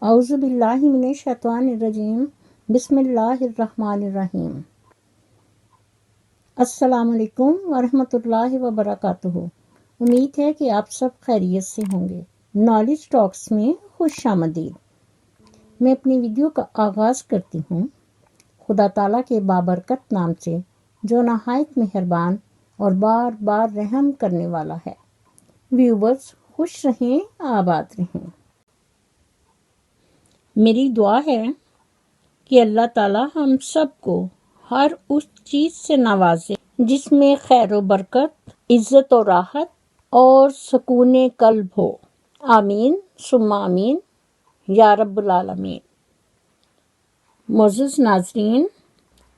اعوذ باللہ من الشیطان الرجیم بسم اللہ الرحمن الرحیم۔ السلام علیکم ورحمۃ اللہ وبرکاتہ۔ امید ہے کہ آپ سب خیریت سے ہوں گے۔ نالج ٹاکس میں خوش آمدید۔ میں اپنی ویڈیو کا آغاز کرتی ہوں خدا تعالیٰ کے بابرکت نام سے جو نہایت مہربان اور بار بار رحم کرنے والا ہے۔ ویورز خوش رہیں، آباد رہیں۔ میری دعا ہے کہ اللہ تعالیٰ ہم سب کو ہر اس چیز سے نوازے جس میں خیر و برکت، عزت و راحت اور سکون قلب ہو۔ آمین ثم آمین یا رب العالمین۔ معزز ناظرین،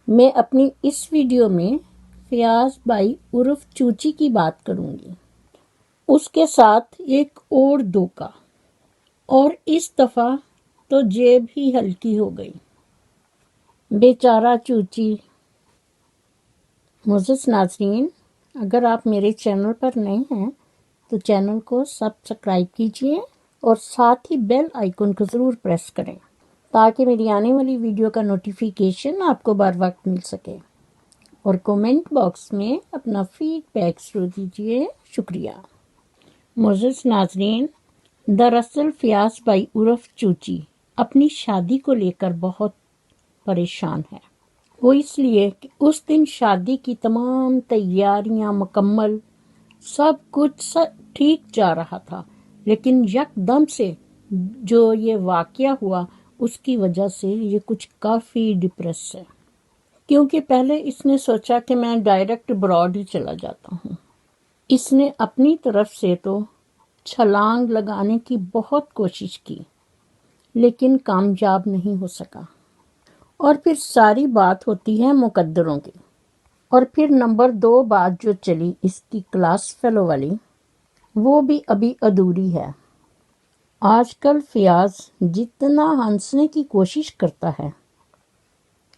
میں اپنی اس ویڈیو میں فیاض بھائی عرف چوچی کی بات کروں گی، اس کے ساتھ ایک اور دھوکہ، اور اس دفعہ تو جیب ہی ہلکی ہو گئی۔ بیچارہ چوچی۔ معزز ناظرین، اگر آپ میرے چینل پر نئے ہیں تو چینل کو سبسکرائب کیجئے اور ساتھ ہی بیل آئیکن کو ضرور پریس کریں تاکہ میری آنے والی ویڈیو کا نوٹیفیکیشن آپ کو بر وقت مل سکے، اور کومنٹ باکس میں اپنا فیڈ بیک ضرور دیجئے۔ شکریہ۔ معزز ناظرین، دراصل فیاض بھائی عرف چوچی اپنی شادی کو لے کر بہت پریشان ہے۔ وہ اس لیے کہ اس دن شادی کی تمام تیاریاں مکمل، سب کچھ ٹھیک جا رہا تھا، لیکن یکدم سے جو یہ واقعہ ہوا اس کی وجہ سے یہ کچھ کافی ڈپریس ہے، کیونکہ پہلے اس نے سوچا کہ میں ڈائریکٹ ابراڈ ہی چلا جاتا ہوں۔ اس نے اپنی طرف سے تو چھلانگ لگانے کی بہت کوشش کی لیکن کامیاب نہیں ہو سکا۔ اور پھر ساری بات ہوتی ہے مقدروں کی۔ اور پھر نمبر 2 بات جو چلی اس کی کلاس فیلو والی، وہ بھی ابھی ادھوری ہے۔ آج کل فیاض جتنا ہنسنے کی کوشش کرتا ہے،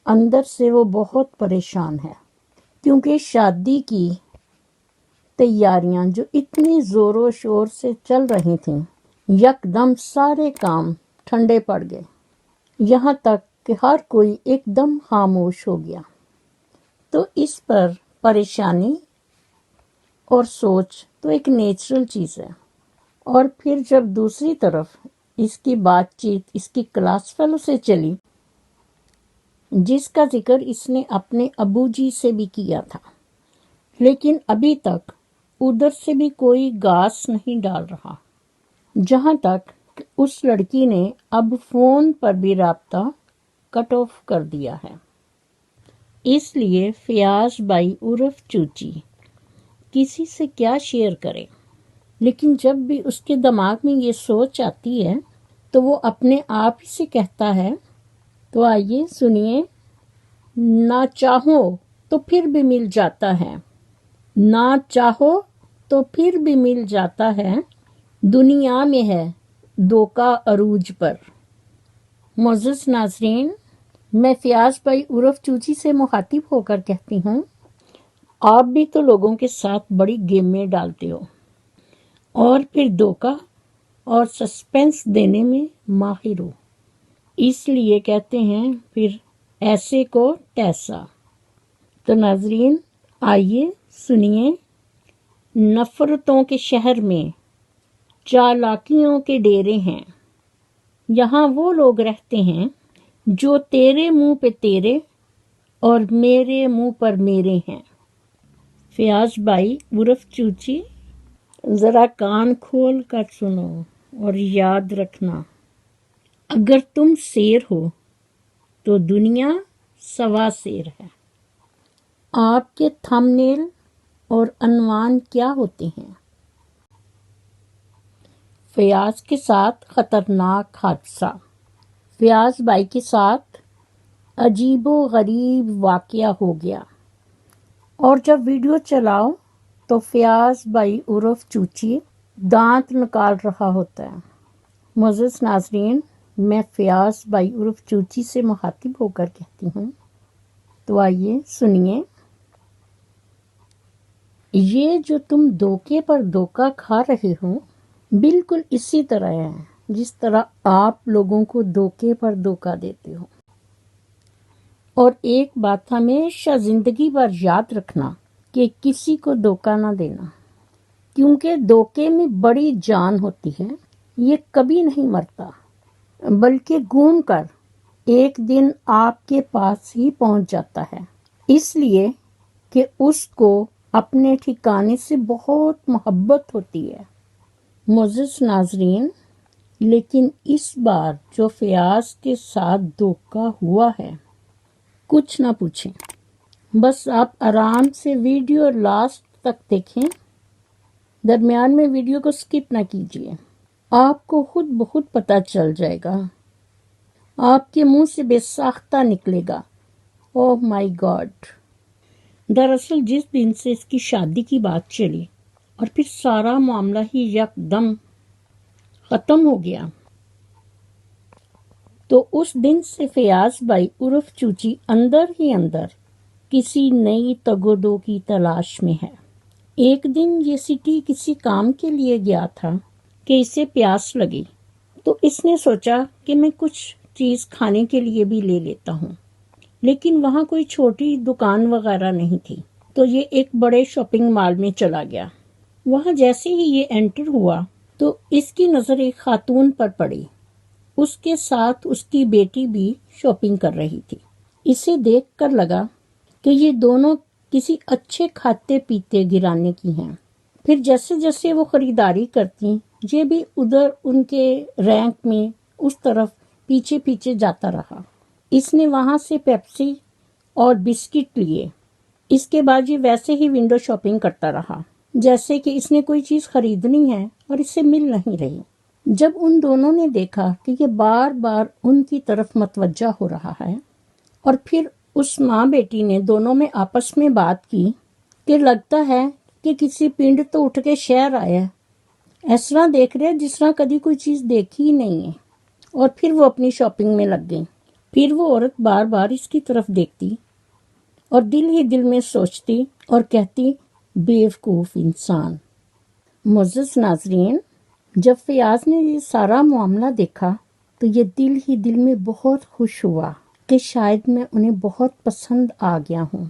اندر سے وہ بہت پریشان ہے، کیونکہ شادی کی تیاریاں جو اتنی زور و شور سے چل رہی تھیں، یکدم سارے کام ٹھنڈے پڑ گئے، یہاں تک کہ ہر کوئی ایک دم خاموش ہو گیا۔ تو اس پر پریشانی اور سوچ تو ایک نیچرل چیز ہے۔ اور پھر جب دوسری طرف اس کی بات چیت اس کی کلاس فیلو سے چلی، جس کا ذکر اس نے اپنے ابو جی سے بھی کیا تھا، لیکن ابھی تک ادھر سے بھی کوئی گاس نہیں ڈال رہا، جہاں تک کہ اس لڑکی نے اب فون پر بھی رابطہ کٹ آف کر دیا ہے۔ اس لیے فیاض بھائی عرف چوچی کسی سے کیا شیئر کرے، لیکن جب بھی اس کے دماغ میں یہ سوچ آتی ہے تو وہ اپنے آپ ہی سے کہتا ہے، تو آئیے سنیے، نہ چاہو تو پھر بھی مل جاتا ہے، نہ چاہو تو پھر بھی مل جاتا ہے، دنیا میں ہے دھوکہ عروج پر۔ معزز ناظرین، میں فیاض بھائی عرف چوچی سے مخاطب ہو کر کہتی ہوں، آپ بھی تو لوگوں کے ساتھ بڑی گیمیں ڈالتے ہو اور پھر دھوکہ اور سسپینس دینے میں ماہر ہو، اس لیے کہتے ہیں پھر ایسے کو تیسا۔ تو ناظرین آئیے سنیے، نفرتوں کے شہر میں چالاکیوں کے ڈیرے ہیں، یہاں وہ لوگ رہتے ہیں جو تیرے منہ پہ تیرے اور میرے منہ پر میرے ہیں۔ فیاض بھائی عرف چوچی، ذرا کان کھول کر سنو اور یاد رکھنا، اگر تم شیر ہو تو دنیا سوا شیر ہے۔ آپ کے تھم نیل اور عنوان کیا ہوتے ہیں؟ فیاض کے ساتھ خطرناک حادثہ۔ فیاض بھائی کے ساتھ عجیب و غریب واقعہ ہو گیا، اور جب ویڈیو چلاؤ تو فیاض بھائی عرف چوچی دانت نکال رہا ہوتا ہے۔ معزز ناظرین، میں فیاض بھائی عرف چوچی سے مخاطب ہو کر کہتی ہوں، تو آئیے سنیے، یہ جو تم دھوکے پر دھوکہ کھا رہے ہو بالکل اسی طرح ہے جس طرح آپ لوگوں کو دھوکے پر دھوکا دیتے ہو۔ اور ایک بات ہمیشہ زندگی بھر یاد رکھنا کہ کسی کو دھوکا نہ دینا، کیونکہ دھوکے میں بڑی جان ہوتی ہے۔ یہ کبھی نہیں مرتا، بلکہ گھوم کر ایک دن آپ کے پاس ہی پہنچ جاتا ہے، اس لیے کہ اس کو اپنے ٹھکانے سے بہت محبت ہوتی ہے۔ معزز ناظرین، لیکن اس بار جو فیاض کے ساتھ دھوکا ہوا ہے، کچھ نہ پوچھیں، بس آپ آرام سے ویڈیو لاسٹ تک دیکھیں، درمیان میں ویڈیو کو سکپ نہ کیجیے، آپ کو خود بخود پتہ چل جائے گا، آپ کے منہ سے بے ساختہ نکلے گا، اوہ مائی گاڈ۔ دراصل جس دن سے اس کی شادی کی بات چلی اور پھر سارا معاملہ ہی یکدم ختم ہو گیا، تو اس دن سے فیاض بھائی عرف چوچی اندر ہی اندر کسی نئی تگودو کی تلاش میں ہے۔ ایک دن یہ سٹی کسی کام کے لیے گیا تھا کہ اسے پیاس لگی، تو اس نے سوچا کہ میں کچھ چیز کھانے کے لیے بھی لے لیتا ہوں، لیکن وہاں کوئی چھوٹی دکان وغیرہ نہیں تھی، تو یہ ایک بڑے شاپنگ مال میں چلا گیا۔ وہاں جیسے ہی یہ انٹر ہوا تو اس کی نظر ایک خاتون پر پڑی، اس کے ساتھ اس کی بیٹی بھی شاپنگ کر رہی تھی۔ اسے دیکھ کر لگا کہ یہ دونوں کسی اچھے کھاتے پیتے گھرانے کی ہیں۔ پھر جیسے جیسے وہ خریداری کرتی، یہ بھی ادھر ان کے رینک میں اس طرف پیچھے پیچھے جاتا رہا۔ اس نے وہاں سے پیپسی اور بسکٹ لیے۔ اس کے بعد یہ ویسے ہی ونڈو شاپنگ کرتا رہا، جیسے کہ اس نے کوئی چیز خریدنی ہے اور اسے مل نہیں رہی۔ جب ان دونوں نے دیکھا کہ یہ بار بار ان کی طرف متوجہ ہو رہا ہے، اور پھر اس ماں بیٹی نے دونوں میں آپس میں بات کی کہ لگتا ہے کہ کسی پنڈ تو اٹھ کے شہر آیا ہے، اس طرح دیکھ رہے جس طرح کبھی کوئی چیز دیکھی ہی نہیں ہے، اور پھر وہ اپنی شاپنگ میں لگ گئی۔ پھر وہ عورت بار بار اس کی طرف دیکھتی اور دل ہی دل میں سوچتی اور کہتی، بیوقوف انسان۔ معزز ناظرین، جب فیاض نے یہ سارا معاملہ دیکھا تو یہ دل ہی دل میں بہت خوش ہوا کہ شاید میں انہیں بہت پسند آ گیا ہوں،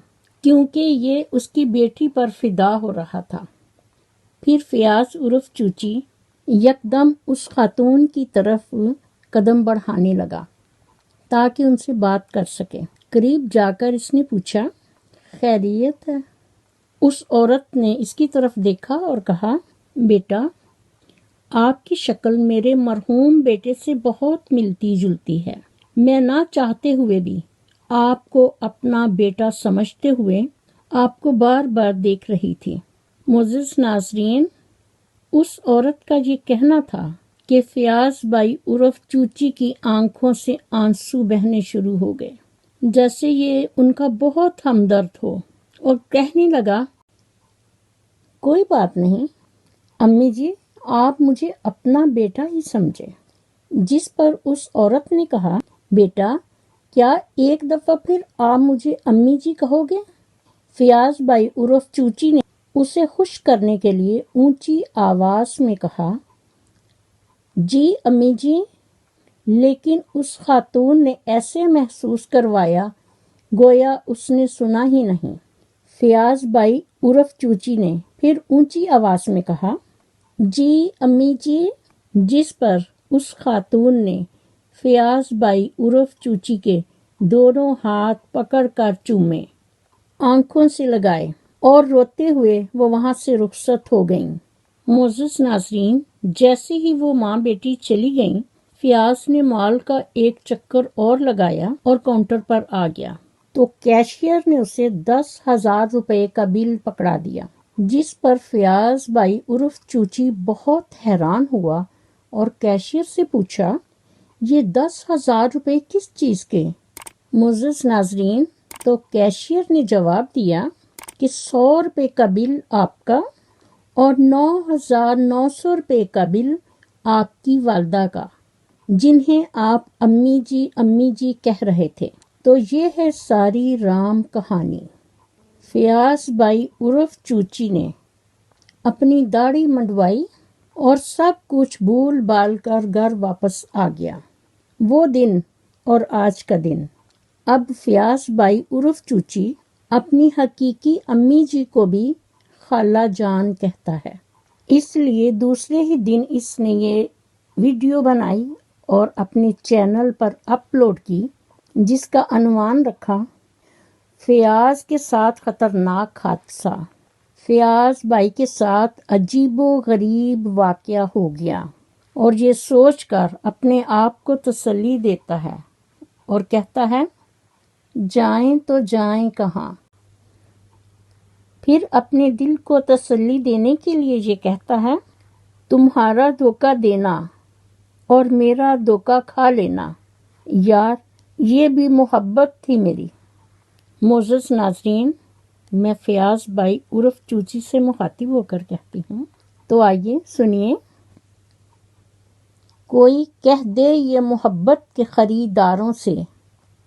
کیونکہ یہ اس کی بیٹی پر فدا ہو رہا تھا۔ پھر فیاض عرف چوچی یکدم اس خاتون کی طرف قدم بڑھانے لگا تاکہ ان سے بات کر سکے۔ قریب جا کر اس نے پوچھا، خیریت ہے؟ اس عورت نے اس کی طرف دیکھا اور کہا، بیٹا، آپ کی شکل میرے مرحوم بیٹے سے بہت ملتی جلتی ہے۔ میں نہ چاہتے ہوئے بھی آپ کو اپنا بیٹا سمجھتے ہوئے آپ کو بار بار دیکھ رہی تھی۔ معزز ناظرین، اس عورت کا یہ کہنا تھا کہ فیاض بھائی عرف چوچی کی آنکھوں سے آنسو بہنے شروع ہو گئے، جیسے یہ ان کا بہت ہمدرد ہو، اور کہنے لگا، کوئی بات نہیں امی جی، آپ مجھے اپنا بیٹا ہی سمجھے۔ جس پر اس عورت نے کہا، بیٹا، کیا ایک دفعہ پھر آپ مجھے امی جی کہو گے؟ فیاض بھائی عرف چوچی نے اسے خوش کرنے کے لیے اونچی آواز میں کہا، جی امی جی، لیکن اس خاتون نے ایسے محسوس کروایا گویا اس نے سنا ہی نہیں۔ فیاض بھائی عرف چوچی نے پھر اونچی آواز میں کہا، جی امی جی، جس پر اس خاتون نے فیاض بھائی عرف چوچی کے دونوں ہاتھ پکڑ کر چومے، آنکھوں سے لگائے، اور روتے ہوئے وہ وہاں سے رخصت ہو گئیں۔ معزز ناظرین، جیسے ہی وہ ماں بیٹی چلی گئیں، فیاض نے مال کا ایک چکر اور لگایا اور کاؤنٹر پر آ گیا تو کیشیئر نے اسے 10,000 روپے کا بل پکڑا دیا، جس پر فیاض بھائی عرف چوچی بہت حیران ہوا اور کیشیئر سے پوچھا، یہ 10,000 روپے کس چیز کے؟ معزز ناظرین، تو کیشیئر نے جواب دیا کہ 100 روپے کا بل آپ کا اور 9,900 روپے کا بل آپ کی والدہ کا، جنہیں آپ امی جی کہہ رہے تھے۔ تو یہ ہے ساری رام کہانی۔ فیاض بھائی عرف چوچی نے اپنی داڑھی منڈوائی اور سب کچھ بھول بھال کر گھر واپس آ گیا۔ وہ دن اور آج کا دن۔ اب فیاض بھائی عرف چوچی اپنی حقیقی امی جی کو بھی خالہ جان کہتا ہے، اس لیے دوسرے ہی دن اس نے یہ ویڈیو بنائی اور اپنے چینل پر اپلوڈ کی، جس کا عنوان رکھا فیاض کے ساتھ خطرناک حادثہ۔ فیاض بھائی کے ساتھ عجیب و غریب واقعہ ہو گیا، اور یہ سوچ کر اپنے آپ کو تسلی دیتا ہے اور کہتا ہے جائیں تو جائیں کہاں۔ پھر اپنے دل کو تسلی دینے کے لیے یہ کہتا ہے تمہارا دھوکہ دینا اور میرا دھوکہ کھا لینا، یار یہ بھی محبت تھی میری۔ معزز ناظرین، میں فیاض بھائی عرف چوچی سے مخاطب ہو کر کہتی ہوں، تو آئیے سنیے۔ کوئی کہہ دے یہ محبت کے خریداروں سے،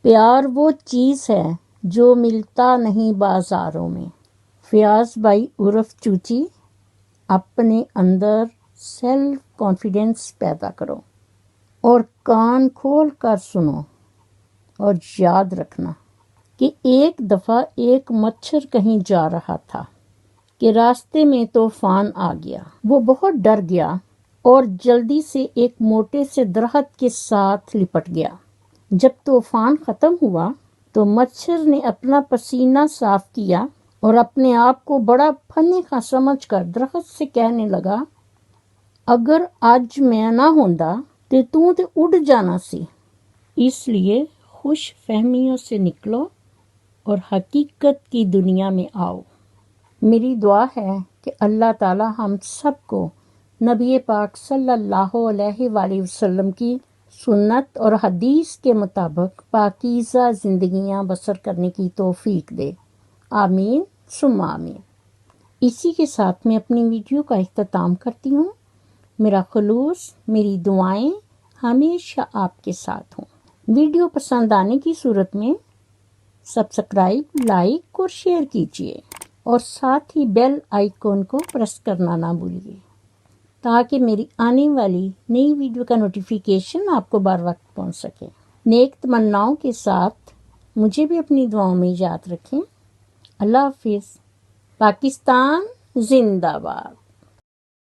پیار وہ چیز ہے جو ملتا نہیں بازاروں میں۔ فیاض بھائی عرف چوچی، اپنے اندر سیلف کانفیڈنس پیدا کرو اور کان کھول کر سنو، اور یاد رکھنا کہ ایک دفعہ ایک مچھر کہیں جا رہا تھا کہ راستے میں طوفان آ گیا۔ وہ بہت ڈر گیا اور جلدی سے ایک موٹے سے درخت کے ساتھ لپٹ گیا۔ جب طوفان ختم ہوا تو مچھر نے اپنا پسینہ صاف کیا اور اپنے آپ کو بڑا فنے کا سمجھ کر درخت سے کہنے لگا اگر آج میں نہ ہوندا تو اڑ جانا سی۔ اس لیے خوش فہمیوں سے نکلو اور حقیقت کی دنیا میں آؤ۔ میری دعا ہے کہ اللہ تعالی ہم سب کو نبی پاک صلی اللہ علیہ وآلہ وسلم کی سنت اور حدیث کے مطابق پاکیزہ زندگیاں بسر کرنے کی توفیق دے، آمین ثم آمین۔ اسی کے ساتھ میں اپنی ویڈیو کا اختتام کرتی ہوں۔ میرا خلوص، میری دعائیں ہمیشہ آپ کے ساتھ ہوں۔ ویڈیو پسند آنے کی صورت میں سبسکرائب، لائک اور شیئر کیجیے، اور ساتھ ہی بیل آئیکن کو پریس کرنا نہ بھولیے تاکہ میری آنے والی نئی ویڈیو کا نوٹیفیکیشن آپ کو بر وقت پہنچ سکے۔ نیک تمناؤں کے ساتھ مجھے بھی اپنی دعاؤں میں یاد رکھیں۔ اللہ حافظ۔ پاکستان زندہ باد۔